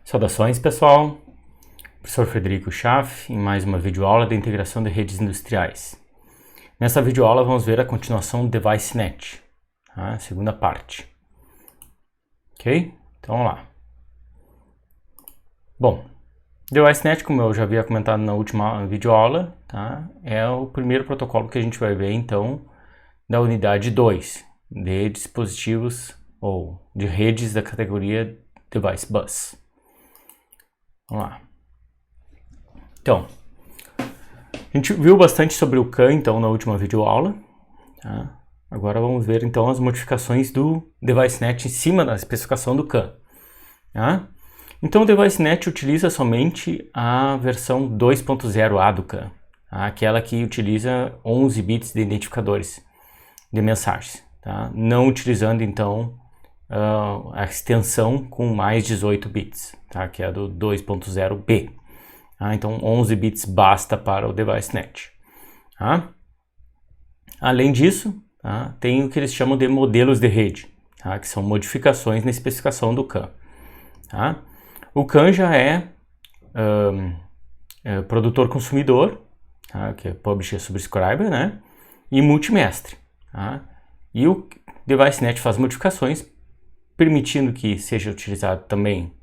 Saudações, pessoal! Professor Frederico Schaff em mais uma videoaula da integração de redes industriais. Nessa videoaula vamos ver a continuação do DeviceNet, a segunda parte. Ok? Então vamos lá. Bom, DeviceNet, como eu já havia comentado na última videoaula, tá? É o primeiro protocolo que a gente vai ver então da unidade 2 de dispositivos ou de redes da categoria Device Bus. Vamos lá. Então, a gente viu bastante sobre o CAN então na última videoaula. Tá? Agora vamos ver então as modificações do DeviceNet em cima da especificação do CAN. Tá? Então o DeviceNet utiliza somente a versão 2.0A do CAN, tá? Aquela que utiliza 11 bits de identificadores de mensagens, tá? Não utilizando então a extensão com mais 18 bits, tá? Que é a do 2.0B. Tá? Então 11 bits basta para o DeviceNet. Tá? Além disso, tá? Tem o que eles chamam de modelos de rede, tá? Que são modificações na especificação do CAN. Tá? O CAN já é produtor-consumidor, tá? Que é Publisher-Subscriber, né? E multimestre. Tá? E o DeviceNet faz modificações permitindo que seja utilizado também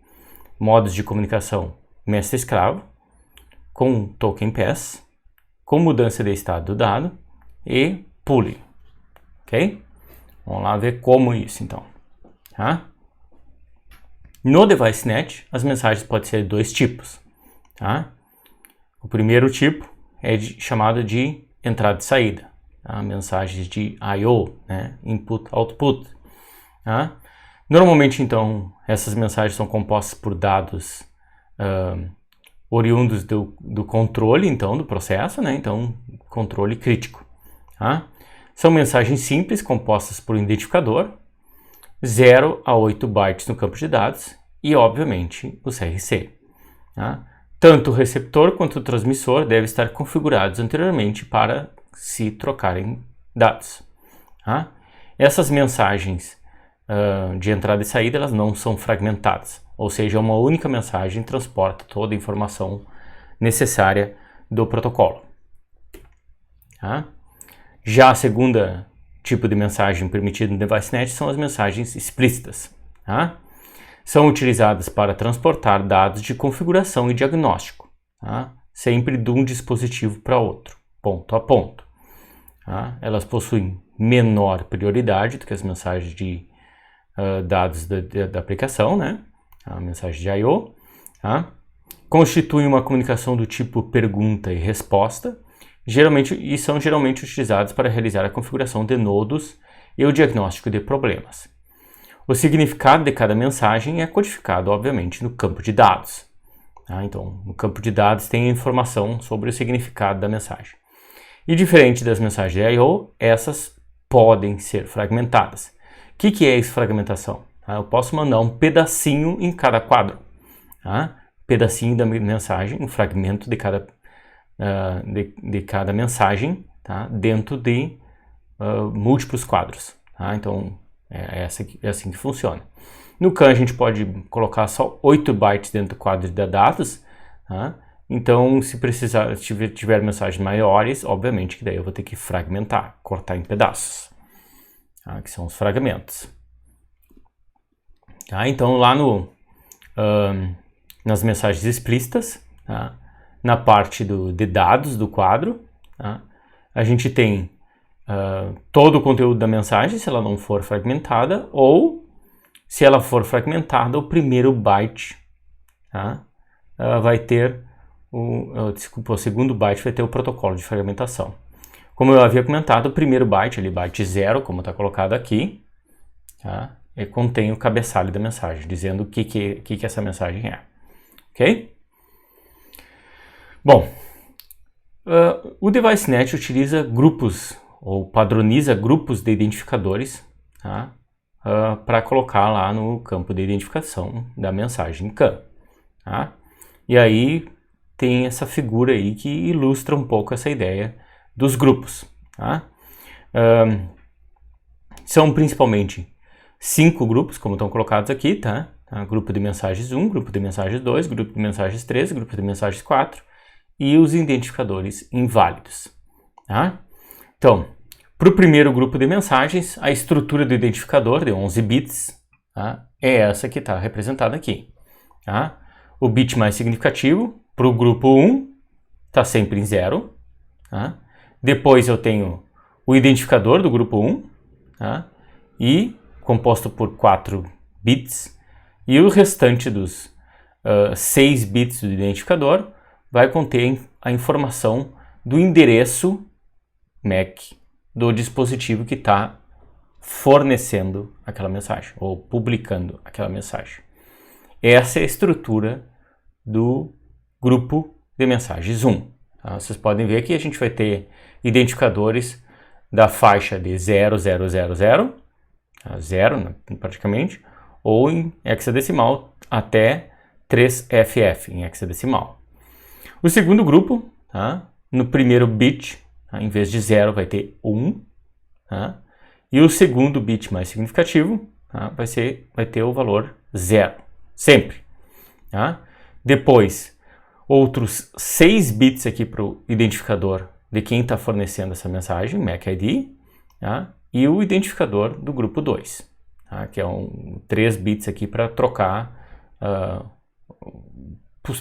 modos de comunicação mestre-escravo, com token pass, com mudança de estado do dado e pooling. Ok? Vamos lá ver como isso então. Tá? No DeviceNet, as mensagens podem ser de dois tipos. Tá? O primeiro tipo é chamado de entrada e saída. Tá? Mensagens de I/O, né? Input, Output. Tá? Normalmente, então, essas mensagens são compostas por dados oriundos do controle, então, do processo, né? Então, controle crítico. Tá? São mensagens simples, compostas por um identificador, 0 a 8 bytes no campo de dados e, obviamente, o CRC. Tá? Tanto o receptor quanto o transmissor devem estar configurados anteriormente para se trocarem dados. Tá? Essas mensagens de entrada e saída, elas não são fragmentadas, ou seja, uma única mensagem transporta toda a informação necessária do protocolo. Tá? Já a segunda tipo de mensagem permitida no DeviceNet são as mensagens explícitas. Tá? São utilizadas para transportar dados de configuração e diagnóstico, tá? Sempre de um dispositivo para outro, ponto a ponto. Tá? Elas possuem menor prioridade do que as mensagens de dados da aplicação, né? A mensagem de I/O, tá? Constituem uma comunicação do tipo pergunta e resposta, e são geralmente utilizados para realizar a configuração de nodos e o diagnóstico de problemas. O significado de cada mensagem é codificado, obviamente, no campo de dados. Tá? Então, no campo de dados tem a informação sobre o significado da mensagem. E diferente das mensagens de I/O, essas podem ser fragmentadas. O que é essa fragmentação? Eu posso mandar um pedacinho em cada quadro. Tá? Pedacinho da mensagem, um fragmento de cada mensagem, tá? Dentro de múltiplos quadros. Tá? Então, é assim que funciona. No CAN, a gente pode colocar só 8 bytes dentro do quadro de dados. Tá? Então, se tiver mensagens maiores, obviamente que daí eu vou ter que fragmentar, cortar em pedaços. Tá? Que são os fragmentos. Tá? Então, lá nas mensagens explícitas, tá? Na parte de dados do quadro, tá? A gente tem todo o conteúdo da mensagem, se ela não for fragmentada, ou se ela for fragmentada, o primeiro byte, tá? Vai ter o segundo byte vai ter o protocolo de fragmentação. Como eu havia comentado, o primeiro byte, ali, byte 0, como está colocado aqui, tá? Contém o cabeçalho da mensagem, dizendo o que essa mensagem é. Ok? Bom, o DeviceNet utiliza grupos, ou padroniza grupos de identificadores, tá? Para colocar lá no campo de identificação da mensagem CAN. Tá? E aí tem essa figura aí que ilustra um pouco essa ideia dos grupos. Tá? São principalmente 5 grupos, como estão colocados aqui, tá? tá? Grupo de mensagens 1, grupo de mensagens 2, grupo de mensagens 3, grupo de mensagens 4 e os identificadores inválidos. Tá? Então, para o primeiro grupo de mensagens, a estrutura do identificador de 11 bits, tá? É essa que está representada aqui. Tá? O bit mais significativo para o grupo 1 está sempre em 0. Tá? Depois eu tenho o identificador do grupo 1, tá? E composto por 4 bits, e o restante dos 6 bits do identificador vai conter a informação do endereço MAC do dispositivo que está fornecendo aquela mensagem, ou publicando aquela mensagem. Essa é a estrutura do grupo de mensagens 1. Tá? Vocês podem ver que a gente vai ter identificadores da faixa de 0000, 0 praticamente, ou em hexadecimal até 3FF em hexadecimal. O segundo grupo, tá? No primeiro bit, tá? Em vez de 0 vai ter 1, tá? E o segundo bit mais significativo, tá? vai ter o valor 0, sempre. Tá? Depois, outros 6 bits aqui para o identificador de quem está fornecendo essa mensagem, MAC ID, tá? E o identificador do grupo 2, tá? Que é 3 bits aqui para trocar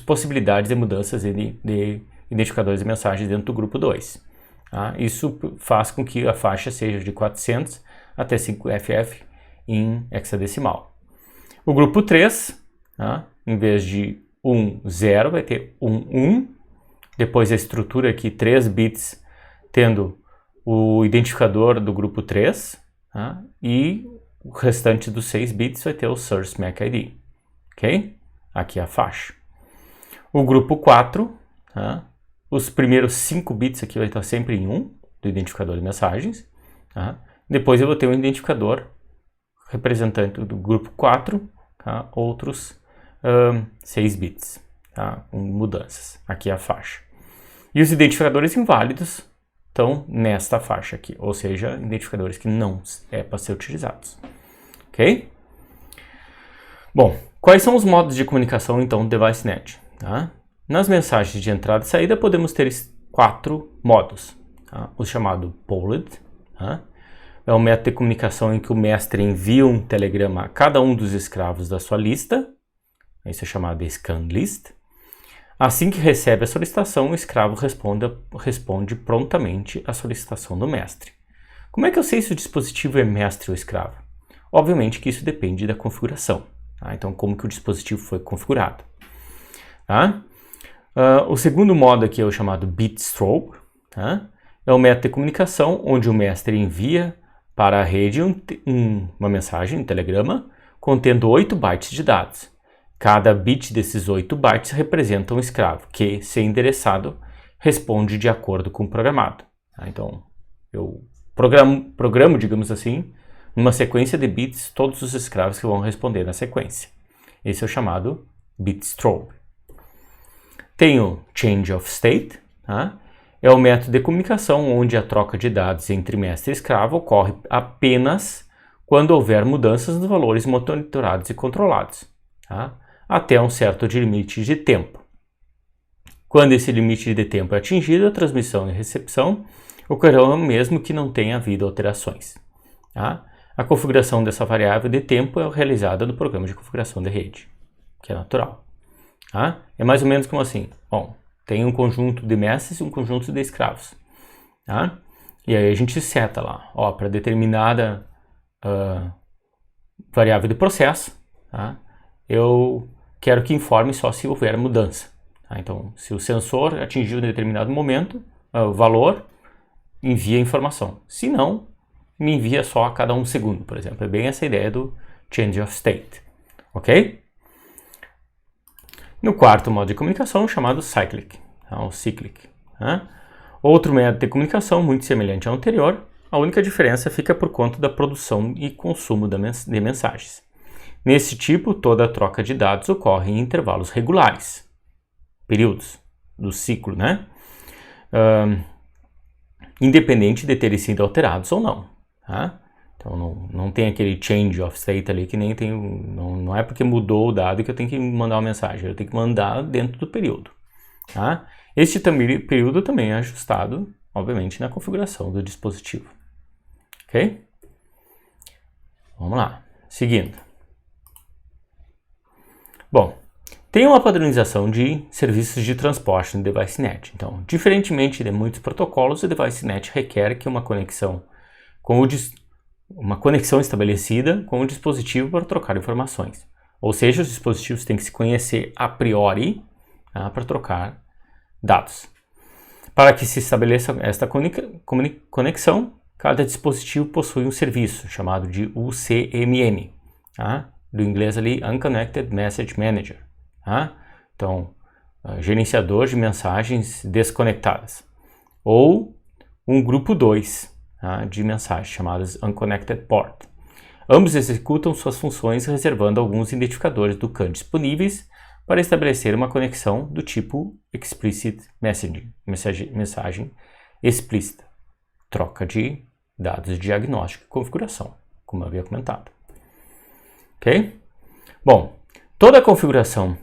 possibilidades de mudanças de identificadores de mensagens dentro do grupo 2. Tá? Isso faz com que a faixa seja de 400 até 5FF em hexadecimal. O grupo 3, tá? Em vez de 0 vai ter 1. Depois a estrutura aqui, 3 bits, tendo o identificador do grupo 3, tá? E o restante dos 6 bits vai ter o Source MAC ID. Ok? Aqui a faixa. O grupo 4, tá? Os primeiros 5 bits aqui vai estar sempre em 1 do identificador de mensagens. Tá? Depois eu vou ter um identificador representante do grupo 4, tá? Outros 6 bits, tá? Com mudanças. Aqui a faixa. E os identificadores inválidos estão nesta faixa aqui, ou seja, identificadores que não é para ser utilizados. Ok? Bom, quais são os modos de comunicação então do DeviceNet? Tá? Nas mensagens de entrada e saída podemos ter 4 modos. Tá? O chamado Polled, tá? É um método de comunicação em que o mestre envia um telegrama a cada um dos escravos da sua lista. Isso é chamado de Scan List. Assim que recebe a solicitação, o escravo responde prontamente à solicitação do mestre. Como é que eu sei se o dispositivo é mestre ou escravo? Obviamente que isso depende da configuração. Tá? Então, como que o dispositivo foi configurado. Tá? O segundo modo aqui é o chamado Bitstroke. Tá? É um método de comunicação onde o mestre envia para a rede uma mensagem, um telegrama, contendo 8 bytes de dados. Cada bit desses 8 bytes representa um escravo, que, se endereçado, responde de acordo com o programado. Tá? Então, eu programo, digamos assim, numa sequência de bits, todos os escravos que vão responder na sequência. Esse é o chamado Bitstroke. Tem o Change of State, tá? É o método de comunicação onde a troca de dados entre mestre e escravo ocorre apenas quando houver mudanças nos valores monitorados e controlados, tá? Até um certo limite de tempo. Quando esse limite de tempo é atingido, a transmissão e recepção ocorrerão mesmo que não tenha havido alterações. Tá? A configuração dessa variável de tempo é realizada no programa de configuração de rede, que é natural. Tá? É mais ou menos como assim. Bom, tem um conjunto de mestres e um conjunto de escravos. Tá? E aí a gente seta lá, para determinada variável de processo, tá? Eu quero que informe só se houver mudança. Tá? Então, se o sensor atingiu um determinado momento, o valor, envia a informação. Se não, me envia só a cada 1 segundo, por exemplo. É bem essa ideia do Change of State. Ok? No quarto modo de comunicação, chamado Cyclic. Tá? O Cyclic. Tá? Outro método de comunicação muito semelhante ao anterior, a única diferença fica por conta da produção e consumo de mensagens. Nesse tipo, toda a troca de dados ocorre em intervalos regulares, períodos do ciclo, né? Independente de terem sido alterados ou não. Tá? Então não tem aquele change of state ali que nem tem, não é porque mudou o dado que eu tenho que mandar uma mensagem, eu tenho que mandar dentro do período. Tá? Este período também é ajustado, obviamente, na configuração do dispositivo. Ok? Vamos lá, seguindo. Bom, tem uma padronização de serviços de transporte no DeviceNet. Então, diferentemente de muitos protocolos, o DeviceNet requer que uma conexão estabelecida com o dispositivo para trocar informações. Ou seja, os dispositivos têm que se conhecer a priori, tá, para trocar dados. Para que se estabeleça esta conexão, cada dispositivo possui um serviço chamado de UCMM, tá? Do inglês ali, Unconnected Message Manager. Tá? Então, gerenciador de mensagens desconectadas. Ou um grupo 2, tá, de mensagens chamadas Unconnected Port. Ambos executam suas funções reservando alguns identificadores do CAN disponíveis para estabelecer uma conexão do tipo Explicit Messaging, mensagem explícita, troca de dados de diagnóstico e configuração, como eu havia comentado. Ok? Bom, toda a configuração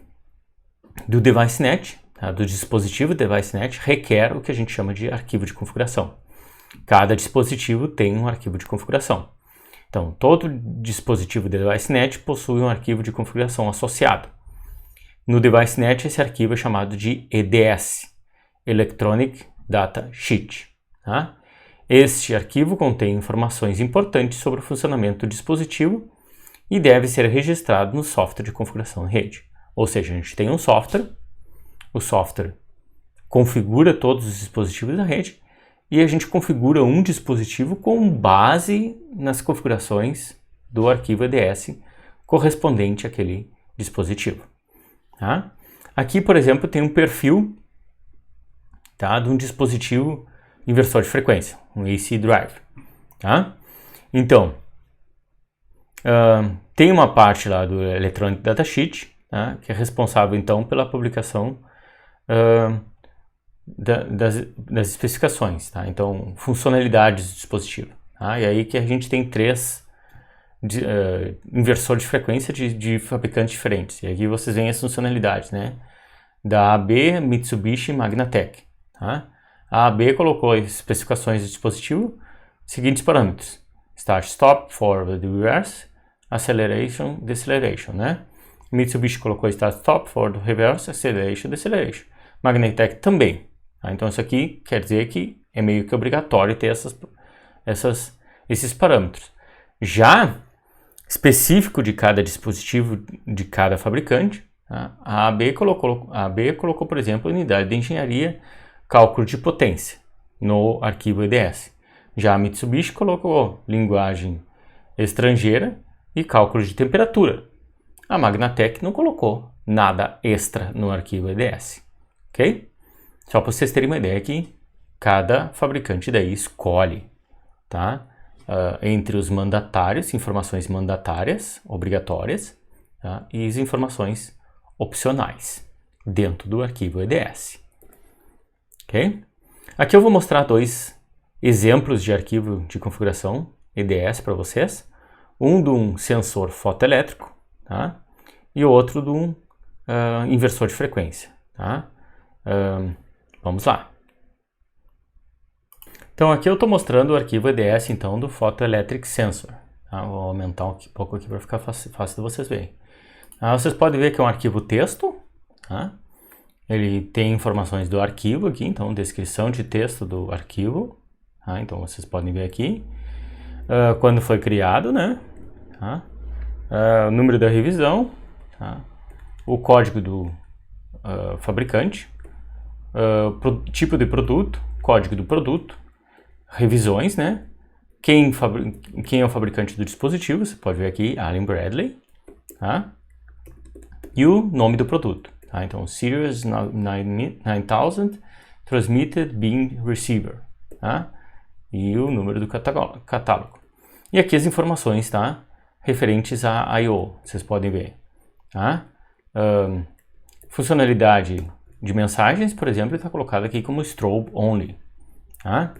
do DeviceNet, tá, do dispositivo DeviceNet, requer o que a gente chama de arquivo de configuração. Cada dispositivo tem um arquivo de configuração. Então, todo dispositivo DeviceNet possui um arquivo de configuração associado. No DeviceNet, esse arquivo é chamado de EDS, Electronic Data Sheet. Tá? Este arquivo contém informações importantes sobre o funcionamento do dispositivo e deve ser registrado no software de configuração em rede. Ou seja, a gente tem um software, o software configura todos os dispositivos da rede e a gente configura um dispositivo com base nas configurações do arquivo EDS correspondente àquele dispositivo. Tá? Aqui, por exemplo, tem um perfil, tá, de um dispositivo inversor de frequência, um AC Drive. Tá? Então, tem uma parte lá do Electronic Datasheet, tá, que é responsável então pela publicação das especificações, tá? Então, funcionalidades do dispositivo. Tá? E aí que a gente tem 3 inversores de frequência de fabricantes diferentes. E aqui vocês veem as funcionalidades, né? Da AB, Mitsubishi e Magnatec. Tá? A AB colocou as especificações do dispositivo, seguintes parâmetros: Start, Stop, Forward, Reverse, Acceleration, Deceleration, né? Mitsubishi colocou Start, Stop, Forward, Reverse, Acceleration, Deceleration. Magnatec também. Tá? Então isso aqui quer dizer que é meio que obrigatório ter esses parâmetros. Já específico de cada dispositivo de cada fabricante, tá? A AB colocou, por exemplo, unidade de engenharia, cálculo de potência no arquivo EDS. Já a Mitsubishi colocou linguagem estrangeira e cálculo de temperatura. A Magnatec não colocou nada extra no arquivo EDS. Ok? Só para vocês terem uma ideia que cada fabricante daí escolhe, tá? Entre os mandatários, informações mandatárias, obrigatórias, tá? E as informações opcionais dentro do arquivo EDS. Ok? Aqui eu vou mostrar 2 exemplos de arquivo de configuração EDS para vocês. Um de um sensor fotoelétrico, tá? E outro de um inversor de frequência. Tá? Vamos lá. Então aqui eu estou mostrando o arquivo EDS então, do Photoelectric Sensor. Tá? Vou aumentar um pouco aqui para ficar fácil de vocês verem. Vocês podem ver que é um arquivo texto. Tá? Ele tem informações do arquivo aqui, então descrição de texto do arquivo. Tá? Então vocês podem ver aqui quando foi criado, né? Tá? O número da revisão, tá? O código do fabricante, tipo de produto, código do produto, revisões, né? Quem é o fabricante do dispositivo, você pode ver aqui, Allen Bradley, tá? E o nome do produto, tá? Então, Series 9000 Transmitted Beam Receiver, tá? E o número do catálogo. E aqui as informações, tá? Referentes a I/O, vocês podem ver, tá? Funcionalidade de mensagens, por exemplo, está colocado aqui como Strobe Only, tá?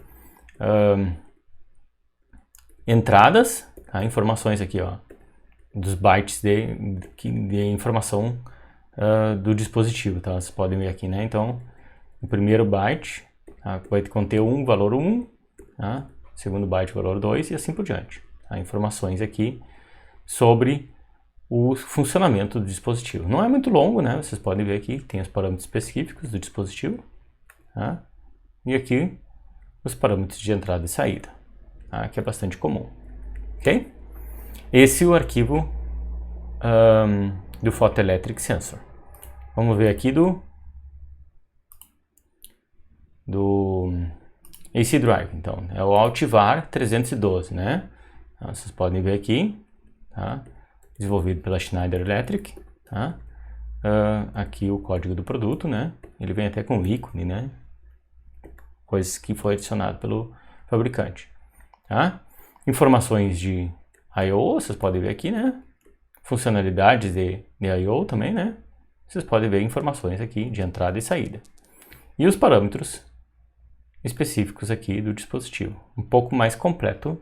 Entradas, tá? Informações aqui, ó, dos bytes de informação do dispositivo, tá? Vocês podem ver aqui, né? Então, o primeiro byte, tá, vai conter valor 1, tá? Segundo byte, valor 2 e assim por diante. Tá? Informações aqui sobre o funcionamento do dispositivo. Não é muito longo, né? Vocês podem ver aqui, tem os parâmetros específicos do dispositivo, tá? E aqui os parâmetros de entrada e saída, tá? Que é bastante comum, ok? Esse é o arquivo do Photoelectric Sensor. Vamos ver aqui do AC Drive, então, é o Altivar 312, né? Então, vocês podem ver aqui, tá? Desenvolvido pela Schneider Electric, tá? Aqui o código do produto, né? Ele vem até com ícone, né? Coisas que foi adicionado pelo fabricante, tá? Informações de I/O, vocês podem ver aqui, né? Funcionalidades de I/O também, né? Vocês podem ver informações aqui de entrada e saída. E os parâmetros específicos aqui do dispositivo. Um pouco mais completo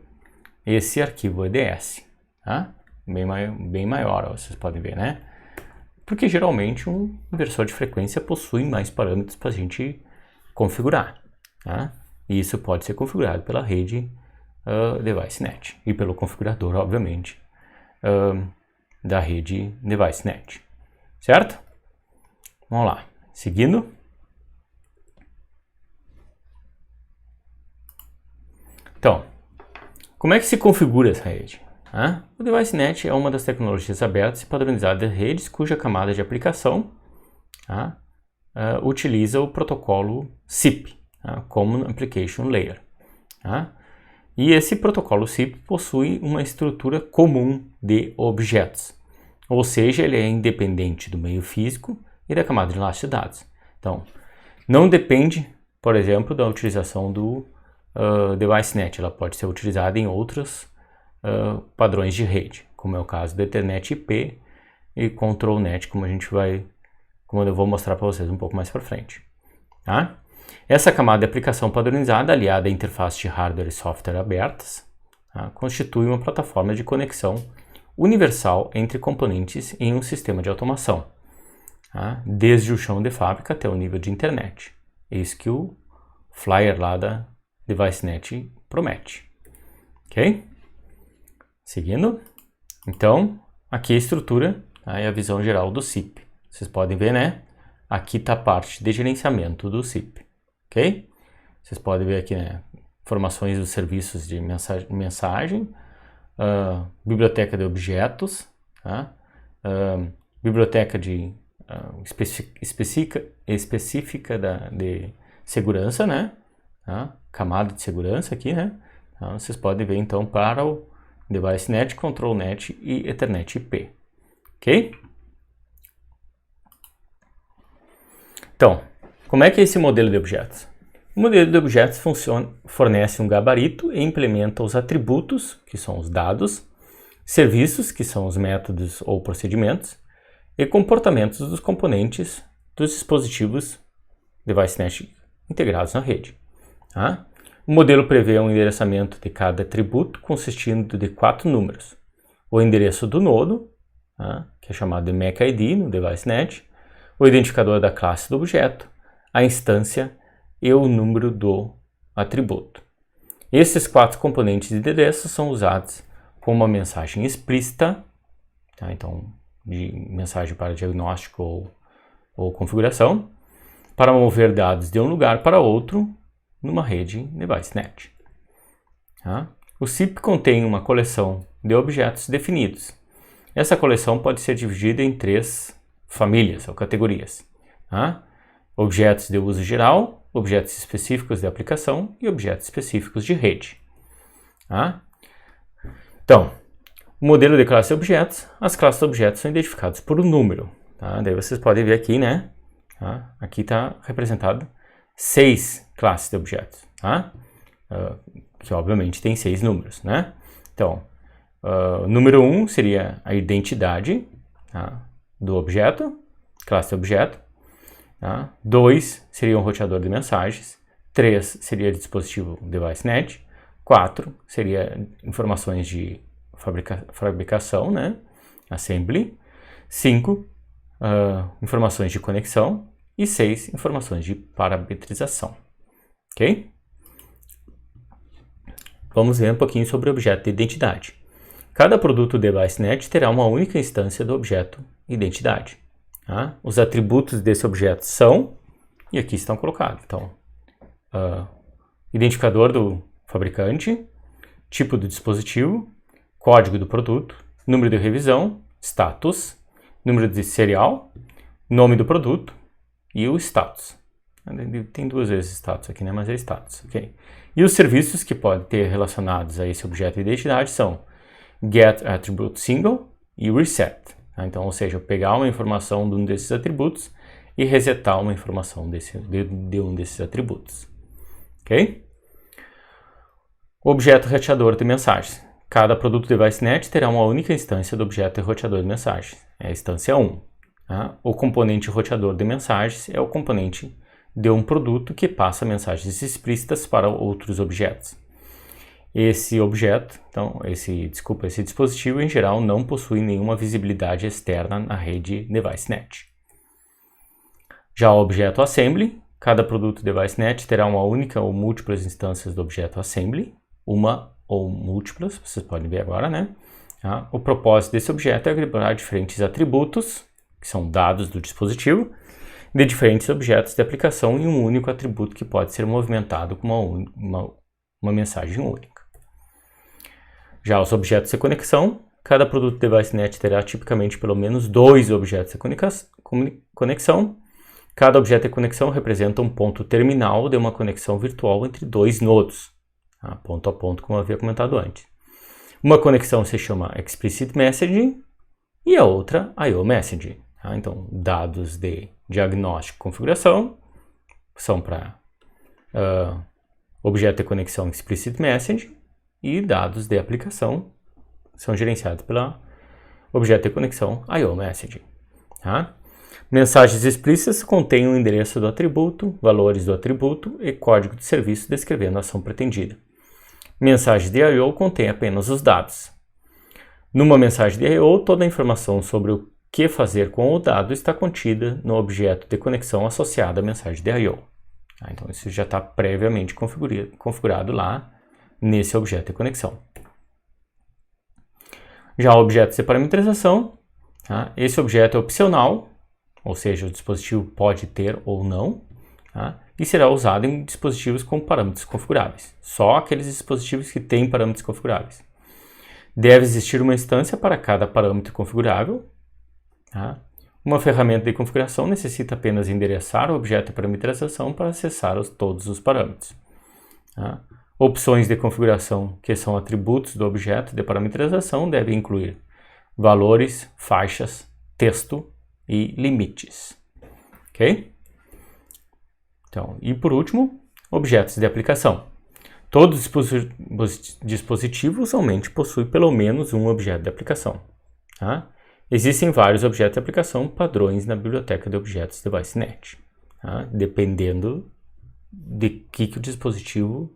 esse arquivo EDS, tá? Bem maior, ó, vocês podem ver, né? Porque geralmente um inversor de frequência possui mais parâmetros para a gente configurar, tá? E isso pode ser configurado pela rede DeviceNet e pelo configurador, obviamente, da rede DeviceNet, certo? Vamos lá, seguindo. Então, como é que se configura essa rede? O DeviceNet é uma das tecnologias abertas e padronizadas de redes cuja camada de aplicação utiliza o protocolo SIP, Common Application Layer. E esse protocolo SIP possui uma estrutura comum de objetos, ou seja, ele é independente do meio físico e da camada de enlace de dados. Então, não depende, por exemplo, da utilização do DeviceNet, ela pode ser utilizada em outros padrões de rede, como é o caso do Ethernet IP e ControlNet, como eu vou mostrar para vocês um pouco mais para frente. Tá? Essa camada de aplicação padronizada, aliada a interfaces de hardware e software abertas, constitui uma plataforma de conexão universal entre componentes em um sistema de automação, desde o chão de fábrica até o nível de internet. É isso que o flyer lá da DeviceNet promete. Ok? Seguindo. Então, aqui a estrutura e a visão geral do SIP. Vocês podem ver, né? Aqui está a parte de gerenciamento do SIP. Ok? Vocês podem ver aqui, né? Informações dos serviços de mensagem, biblioteca de objetos, biblioteca de específica de segurança, né? Camada de segurança aqui, né? Então, vocês podem ver então para o DeviceNet, ControlNet e Ethernet IP. Ok? Então, como é que é esse modelo de objetos? O modelo de objetos fornece um gabarito e implementa os atributos, que são os dados, serviços, que são os métodos ou procedimentos, e comportamentos dos componentes dos dispositivos DeviceNet integrados na rede. O modelo prevê um endereçamento de cada atributo consistindo de 4 números. O endereço do nodo, que é chamado de MAC ID no DeviceNet, o identificador da classe do objeto, a instância e o número do atributo. Esses 4 componentes de endereço são usados com uma mensagem explícita, então de mensagem para diagnóstico ou configuração, para mover dados de um lugar para outro numa rede DeviceNet. O SIP contém uma coleção de objetos definidos. Essa coleção pode ser dividida em 3 famílias ou categorias. Objetos de uso geral, objetos específicos de aplicação e objetos específicos de rede. Então, o modelo de classe de objetos, as classes de objetos são identificadas por um número. Daí vocês podem ver aqui, né? Aqui está representado 6 classes de objetos, que obviamente tem 6 números, né? Então, número 1 seria a identidade do objeto, classe de objeto. 2 seria um roteador de mensagens. 3 seria dispositivo DeviceNet. 4 seria informações de fabricação, né? Assembly. 5, informações de conexão. E 6, informações de parametrização. Ok? Vamos ver um pouquinho sobre o objeto de identidade. Cada produto DeviceNet terá uma única instância do objeto identidade. Tá? Os atributos desse objeto são, e aqui estão colocados, então, identificador do fabricante, tipo do dispositivo, código do produto, número de revisão, status, número de serial, nome do produto e o status. Tem 2 vezes status aqui, né? Mas é status, ok? E os serviços que podem ter relacionados a esse objeto de identidade são get attribute single e reset. Tá? Então, ou seja, eu pegar uma informação de um desses atributos e resetar uma informação de um desses atributos. Ok? Objeto roteador de mensagens. Cada produto DeviceNet terá uma única instância do objeto roteador de mensagens. É a instância 1. Tá? O componente roteador de mensagens é o componente de um produto que passa mensagens explícitas para outros objetos. Esse objeto, então, esse dispositivo em geral não possui nenhuma visibilidade externa na rede DeviceNet. Já o objeto Assembly, cada produto DeviceNet terá uma única ou múltiplas instâncias do objeto Assembly, uma ou múltiplas, vocês podem ver agora, né? Tá? O propósito desse objeto é agrupar diferentes atributos, que são dados do dispositivo, de diferentes objetos de aplicação em um único atributo que pode ser movimentado com uma mensagem única. Já os objetos de conexão, cada produto DeviceNet terá tipicamente pelo menos 2 objetos de conexão. Cada objeto de conexão representa um ponto terminal de uma conexão virtual entre 2 nodos, tá? Ponto a ponto, como eu havia comentado antes. Uma conexão se chama Explicit Messaging e a outra I/O Messaging. Tá? Então, dados de diagnóstico e configuração são para objeto de conexão Explicit Messaging e dados de aplicação são gerenciados pela objeto de conexão I/O Messaging. Tá? Mensagens explícitas contêm o endereço do atributo, valores do atributo e código de serviço descrevendo a ação pretendida. Mensagens de I/O contêm apenas os dados. Numa mensagem de I/O, toda a informação sobre o que fazer com o dado está contida no objeto de conexão associado à mensagem de I/O. Então, isso já está previamente configurado lá nesse objeto de conexão. Já o objeto de parametrização, tá? Esse objeto é opcional, ou seja, o dispositivo pode ter ou não, tá? E será usado em dispositivos com parâmetros configuráveis. Só aqueles dispositivos que têm parâmetros configuráveis. Deve existir uma instância para cada parâmetro configurável. Tá? Uma ferramenta de configuração necessita apenas endereçar o objeto de parametrização para acessar todos os parâmetros. Tá? Opções de configuração, que são atributos do objeto de parametrização, devem incluir valores, faixas, texto e limites. Ok? Então, e por último, objetos de aplicação. Todo dispositivo usualmente possui pelo menos um objeto de aplicação. Tá? Existem vários objetos de aplicação padrões na biblioteca de objetos DeviceNet, tá? Dependendo de que o dispositivo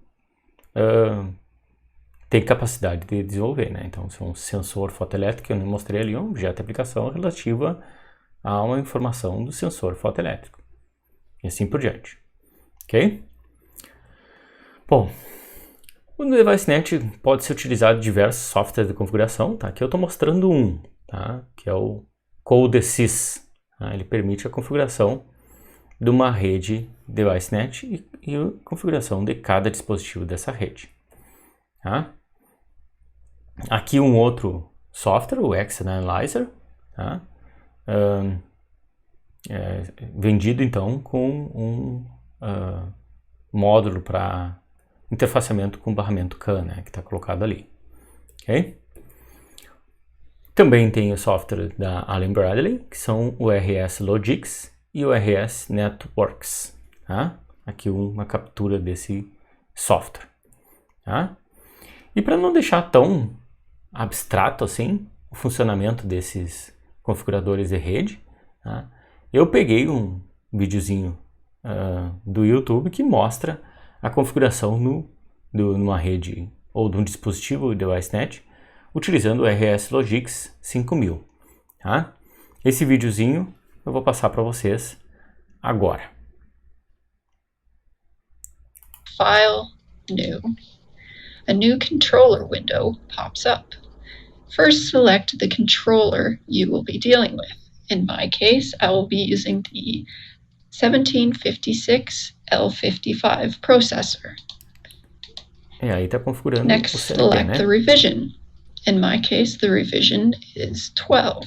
tem capacidade de desenvolver, né? Então, se é um sensor fotoelétrico, que eu não mostrei ali, um objeto de aplicação relativa a uma informação do sensor fotoelétrico. E assim por diante. Ok? Bom, o DeviceNet pode ser utilizado em diversos softwares de configuração, tá? Aqui eu estou mostrando um, tá? Que é o CodeSys. Tá? Ele permite a configuração de uma rede DeviceNet e a configuração de cada dispositivo dessa rede. Tá? Aqui um outro software, o Exit Analyzer, tá? Vendido então com um módulo para interfaceamento com barramento CAN, né, que está colocado ali. Okay? Também tem o software da Allen Bradley, que são o RS Logix e o RS Networks. Tá? Aqui uma captura desse software. Tá? E para não deixar tão abstrato assim o funcionamento desses configuradores de rede, tá? Eu peguei um videozinho do YouTube que mostra a configuração numa rede ou de um dispositivo DeviceNet utilizando o RS Logix 5000. Tá? Esse videozinho eu vou passar para vocês agora. File, New. A new controller window pops up. First, select the controller you will be dealing with. In my case, I will be using the 1756L55 processor. E aí está configurando Next, o CLP, select né? the revision. In my case, the revision is 12.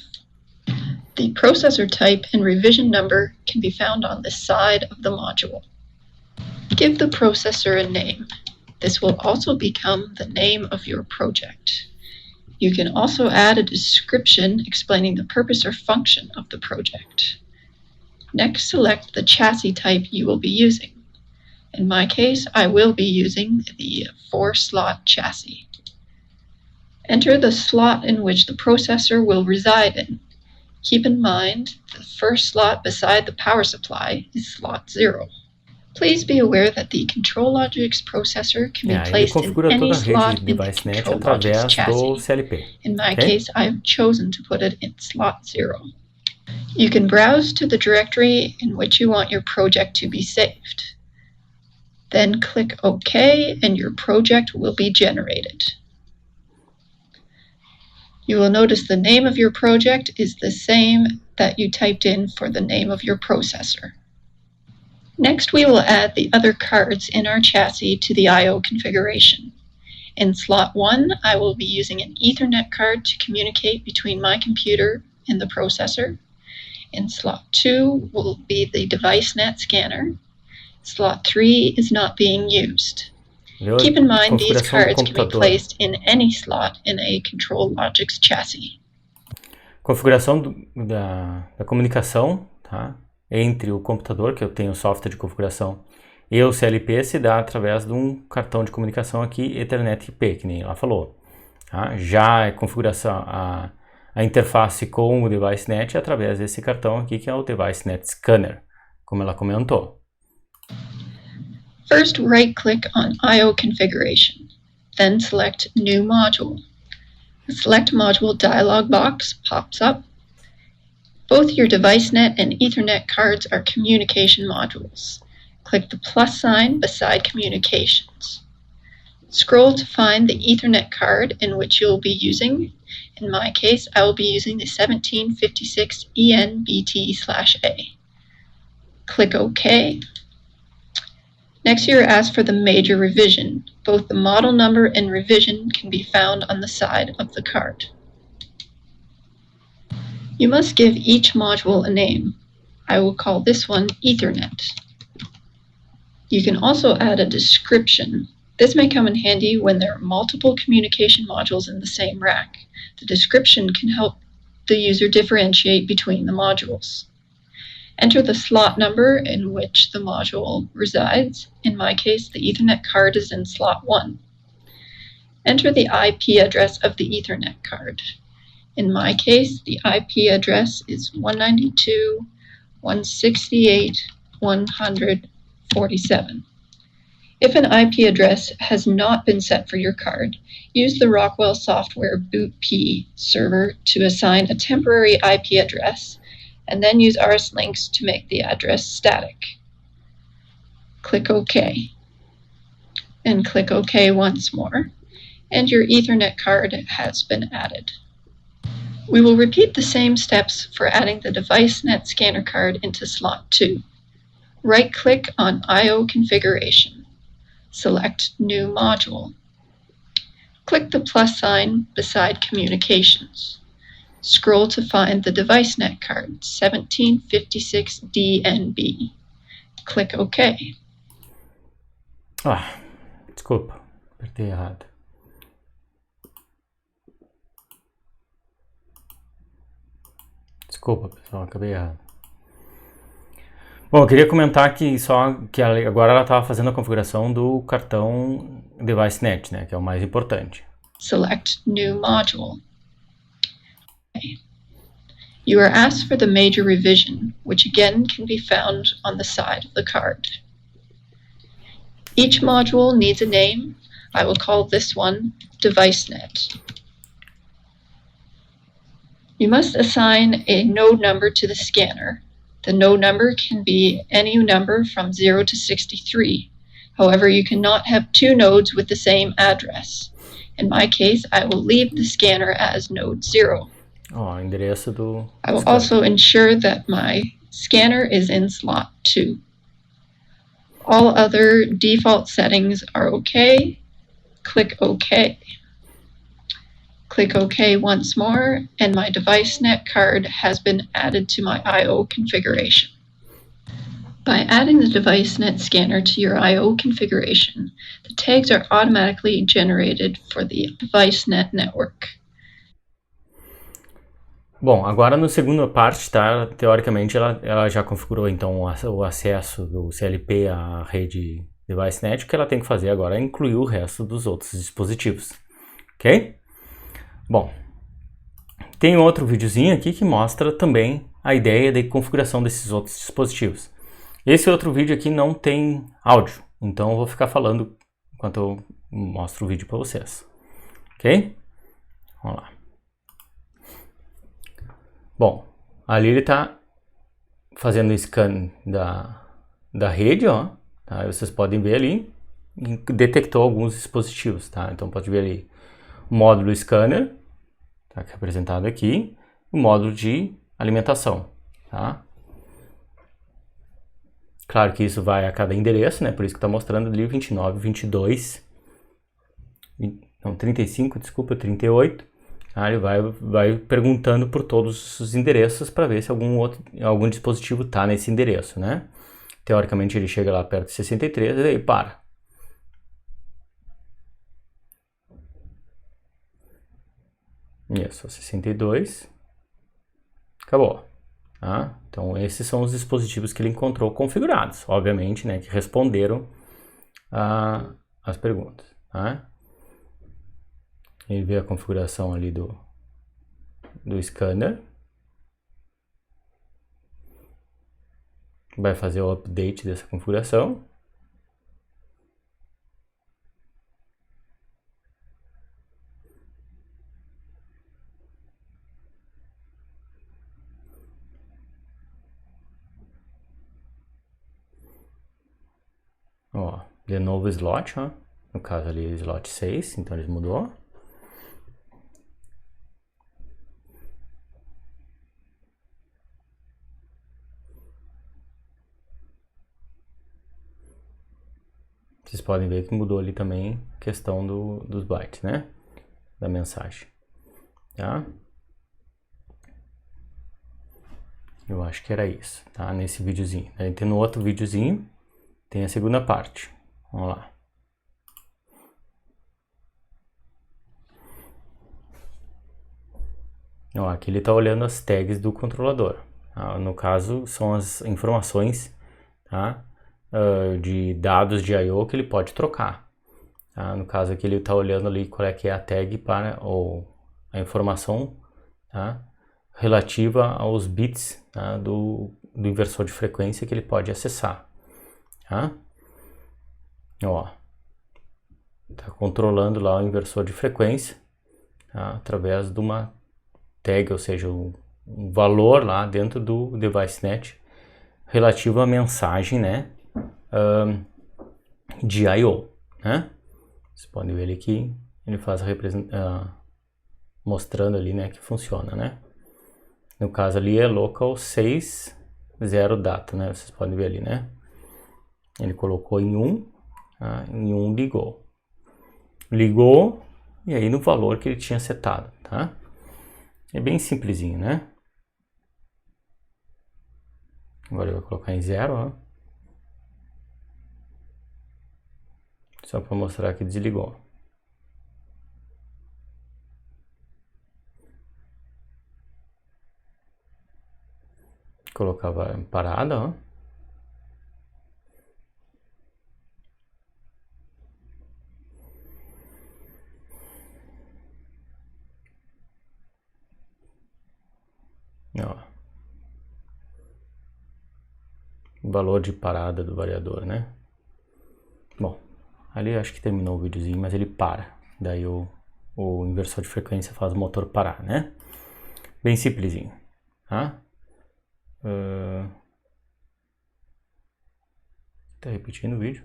The processor type and revision number can be found on the side of the module. Give the processor a name. This will also become the name of your project. You can also add a description explaining the purpose or function of the project. Next, select the chassis type you will be using. In my case, I will be using the 4-slot chassis. Enter the slot in which the processor will reside in. Keep in mind, the first slot beside the power supply is slot 0. Please be aware that the ControlLogix processor can be placed in any slot in the ControlLogix chassis. In my case, I have chosen to put it in slot 0. You can browse to the directory in which you want your project to be saved. Then click OK and your project will be generated. You will notice the name of your project is the same that you typed in for the name of your processor. Next, we will add the other cards in our chassis to the I/O configuration. In slot 1, I will be using an Ethernet card to communicate between my computer and the processor. In slot 2 will be the DeviceNet scanner. Slot 3 is not being used. Keep in mind these cards can be placed in any slot in a ControlLogix chassis. Configuração da comunicação, tá? Entre o computador, que eu tenho software de configuração, e o CLP se dá através de um cartão de comunicação aqui, Ethernet IP, que nem ela falou. Tá? Já a configuração, a interface com o DeviceNet é através desse cartão aqui, que é o DeviceNet Scanner, como ela comentou. First, right-click on I/O configuration, then select New Module. The Select Module dialog box pops up. Both your DeviceNet and Ethernet cards are communication modules. Click the plus sign beside Communications. Scroll to find the Ethernet card in which you'll be using. In my case, I will be using the 1756 ENBT/A. Click OK. Next, you are asked for the major revision. Both the model number and revision can be found on the side of the card. You must give each module a name. I will call this one Ethernet. You can also add a description. This may come in handy when there are multiple communication modules in the same rack. The description can help the user differentiate between the modules. Enter the slot number in which the module resides. In my case, the Ethernet card is in slot 1. Enter the IP address of the Ethernet card. In my case, the IP address is 192.168.147. If an IP address has not been set for your card, use the Rockwell Software BootP server to assign a temporary IP address, and then use rslinks to make the address static. Click OK. And click OK once more, and your Ethernet card has been added. We will repeat the same steps for adding the DeviceNet scanner card into slot 2. Right-click on I/O configuration. Select New Module. Click the plus sign beside Communications. Scroll to find the DeviceNet card, 1756DNB. Click OK. Desculpa, apertei errado. Desculpa, pessoal, acabei errado. Bom, eu queria comentar que agora ela estava fazendo a configuração do cartão DeviceNet, né, que é o mais importante. Select New Module. You are asked for the major revision, which again can be found on the side of the card. Each module needs a name. I will call this one DeviceNet. You must assign a node number to the scanner. The node number can be any number from 0 to 63. However, you cannot have two nodes with the same address. In my case, I will leave the scanner as node 0. Endereço do I will also ensure that my scanner is in slot 2. All other default settings are OK. Click OK. Click OK once more, and my DeviceNet card has been added to my I/O configuration. By adding the DeviceNet scanner to your I/O configuration, the tags are automatically generated for the DeviceNet network. Bom, agora na segunda parte, tá? Teoricamente ela já configurou então o acesso do CLP à rede DeviceNet. O que ela tem que fazer agora é incluir o resto dos outros dispositivos, ok? Bom, tem outro videozinho aqui que mostra também a ideia de configuração desses outros dispositivos. Esse outro vídeo aqui não tem áudio, então eu vou ficar falando enquanto eu mostro o vídeo para vocês, ok? Vamos lá. Bom, ali ele está fazendo o scan da rede, ó, tá? Vocês podem ver ali, detectou alguns dispositivos, tá? Então pode ver ali o módulo scanner, tá, que é apresentado aqui, o módulo de alimentação, tá? Claro que isso vai a cada endereço, né? Por isso que está mostrando ali 29, 22, não, 35, desculpa, 38. Tá? Ele vai perguntando por todos os endereços para ver se algum dispositivo está nesse endereço, né? Teoricamente ele chega lá perto de 63 e daí para. Isso, 62. Acabou. Tá? Então esses são os dispositivos que ele encontrou configurados, obviamente, né, que responderam as perguntas. Tá? Ele vê a configuração ali do scanner. Vai fazer o update dessa configuração. Ó, de novo slot, ó. No caso ali slot 6, então ele mudou. Vocês podem ver que mudou ali também a questão dos bytes, né? Da mensagem. Tá? Eu acho que era isso, tá? Nesse videozinho. Aí tem no outro videozinho, tem a segunda parte. Vamos lá. Ó, aqui ele está olhando as tags do controlador. Tá? No caso, são as informações, tá? De dados de I/O que ele pode trocar. Tá? No caso aqui ele está olhando ali qual é que é a tag para a informação, tá? Relativa aos bits, tá? do inversor de frequência que ele pode acessar. Tá? Ó, tá controlando lá o inversor de frequência, tá? Através de uma tag, ou seja, um valor lá dentro do DeviceNet relativo à mensagem, né? De I/O, né? Vocês podem ver ali que ele faz mostrando ali, né, que funciona, né? No caso ali é local 60 data, né? Vocês podem ver ali, né? Ele colocou em 1, tá? Em 1 ligou. Ligou e aí no valor que ele tinha setado, tá? É bem simplesinho, né? Agora eu vou colocar em 0, ó. Só para mostrar que desligou. Colocava parada, ó. Ó. O valor de parada do variador, né? Bom, ali eu acho que terminou o videozinho, mas ele para. Daí o inversor de frequência faz o motor parar, né? Bem simplesinho. Tá? Tá repetindo o vídeo?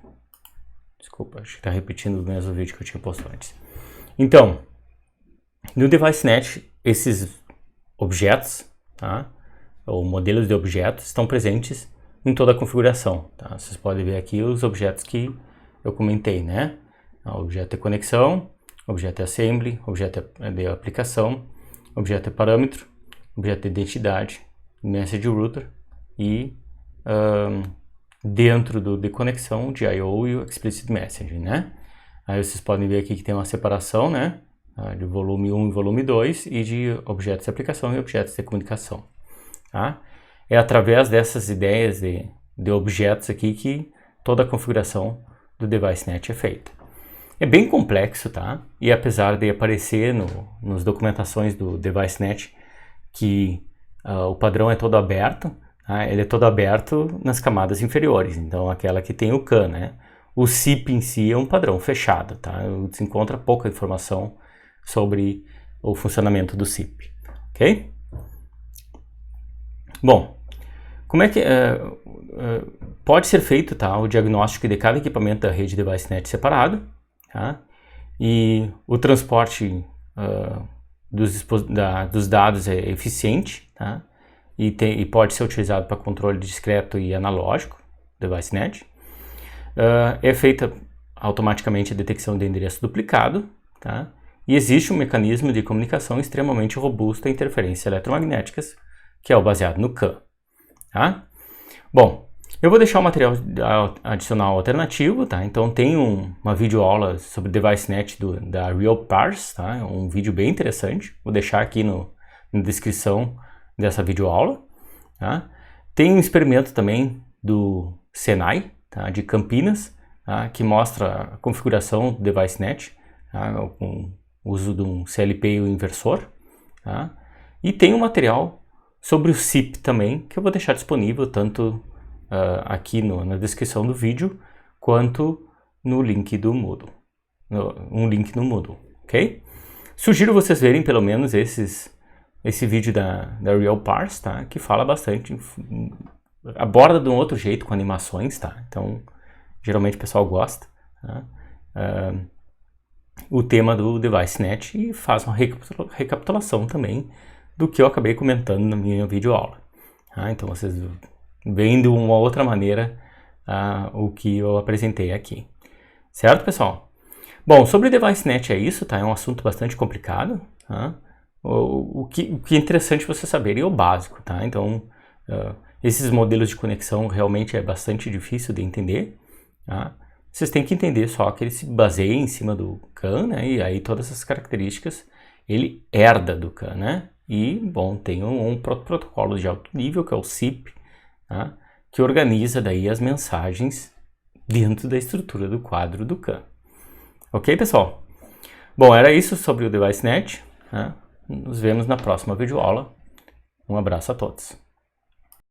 Desculpa, acho que tá repetindo o mesmo vídeo que eu tinha postado antes. Então, no DeviceNet, esses objetos, tá? Ou modelos de objetos, estão presentes em toda a configuração. Tá? Vocês podem ver aqui os objetos que eu comentei, né? O objeto de conexão, objeto de assembly, objeto de aplicação, objeto de parâmetro, objeto de identidade, message router e dentro do de conexão, de I/O e o explicit messaging, né? Aí vocês podem ver aqui que tem uma separação, né? De volume 1 e volume 2 e de objetos de aplicação e objetos de comunicação. Tá? É através dessas ideias de objetos aqui que toda a configuração do DeviceNet é feita. É bem complexo, tá? E apesar de aparecer nas documentações do DeviceNet que o padrão é todo aberto, tá? Ele é todo aberto nas camadas inferiores, então aquela que tem o CAN, né? O SIP em si é um padrão fechado, tá? Você encontra pouca informação sobre o funcionamento do SIP, ok? Bom, como é que pode ser feito, tá, o diagnóstico de cada equipamento da rede DeviceNet separado, tá? E o transporte dos dados é eficiente, tá? E pode ser utilizado para controle discreto e analógico, DeviceNet. É feita automaticamente a detecção de endereço duplicado, tá? E existe um mecanismo de comunicação extremamente robusto a interferências eletromagnéticas, que é o baseado no CAN. Tá? Bom, eu vou deixar o material adicional alternativo, tá? Então tem uma videoaula sobre DeviceNet da RealParse, tá? Um vídeo bem interessante, vou deixar aqui na descrição dessa videoaula. Tá? Tem um experimento também do Senai, tá? De Campinas, tá? Que mostra a configuração do DeviceNet, tá? Com o uso de um CLP e o inversor. Tá? E tem um material sobre o SIP também, que eu vou deixar disponível tanto aqui na descrição do vídeo, quanto no link do Moodle. Um link no Moodle, ok? Sugiro vocês verem pelo menos esse vídeo da RealParse, tá? Que fala bastante, aborda de um outro jeito com animações, tá? Então, geralmente o pessoal gosta, tá? O tema do DeviceNet e faz uma recapitulação também do que eu acabei comentando na minha videoaula. Tá? Então vocês veem de uma outra maneira o que eu apresentei aqui. Certo, pessoal? Bom, sobre DeviceNet é isso, tá? É um assunto bastante complicado. Tá? O que é interessante você saber é o básico, tá? Então, esses modelos de conexão realmente é bastante difícil de entender. Tá? Vocês têm que entender só que ele se baseia em cima do CAN, né? E aí todas essas características ele herda do CAN, né? E, bom, tem um protocolo de alto nível, que é o SIP, tá? Que organiza daí as mensagens dentro da estrutura do quadro do CAN. Ok, pessoal? Bom, era isso sobre o DeviceNet. Tá? Nos vemos na próxima videoaula. Um abraço a todos.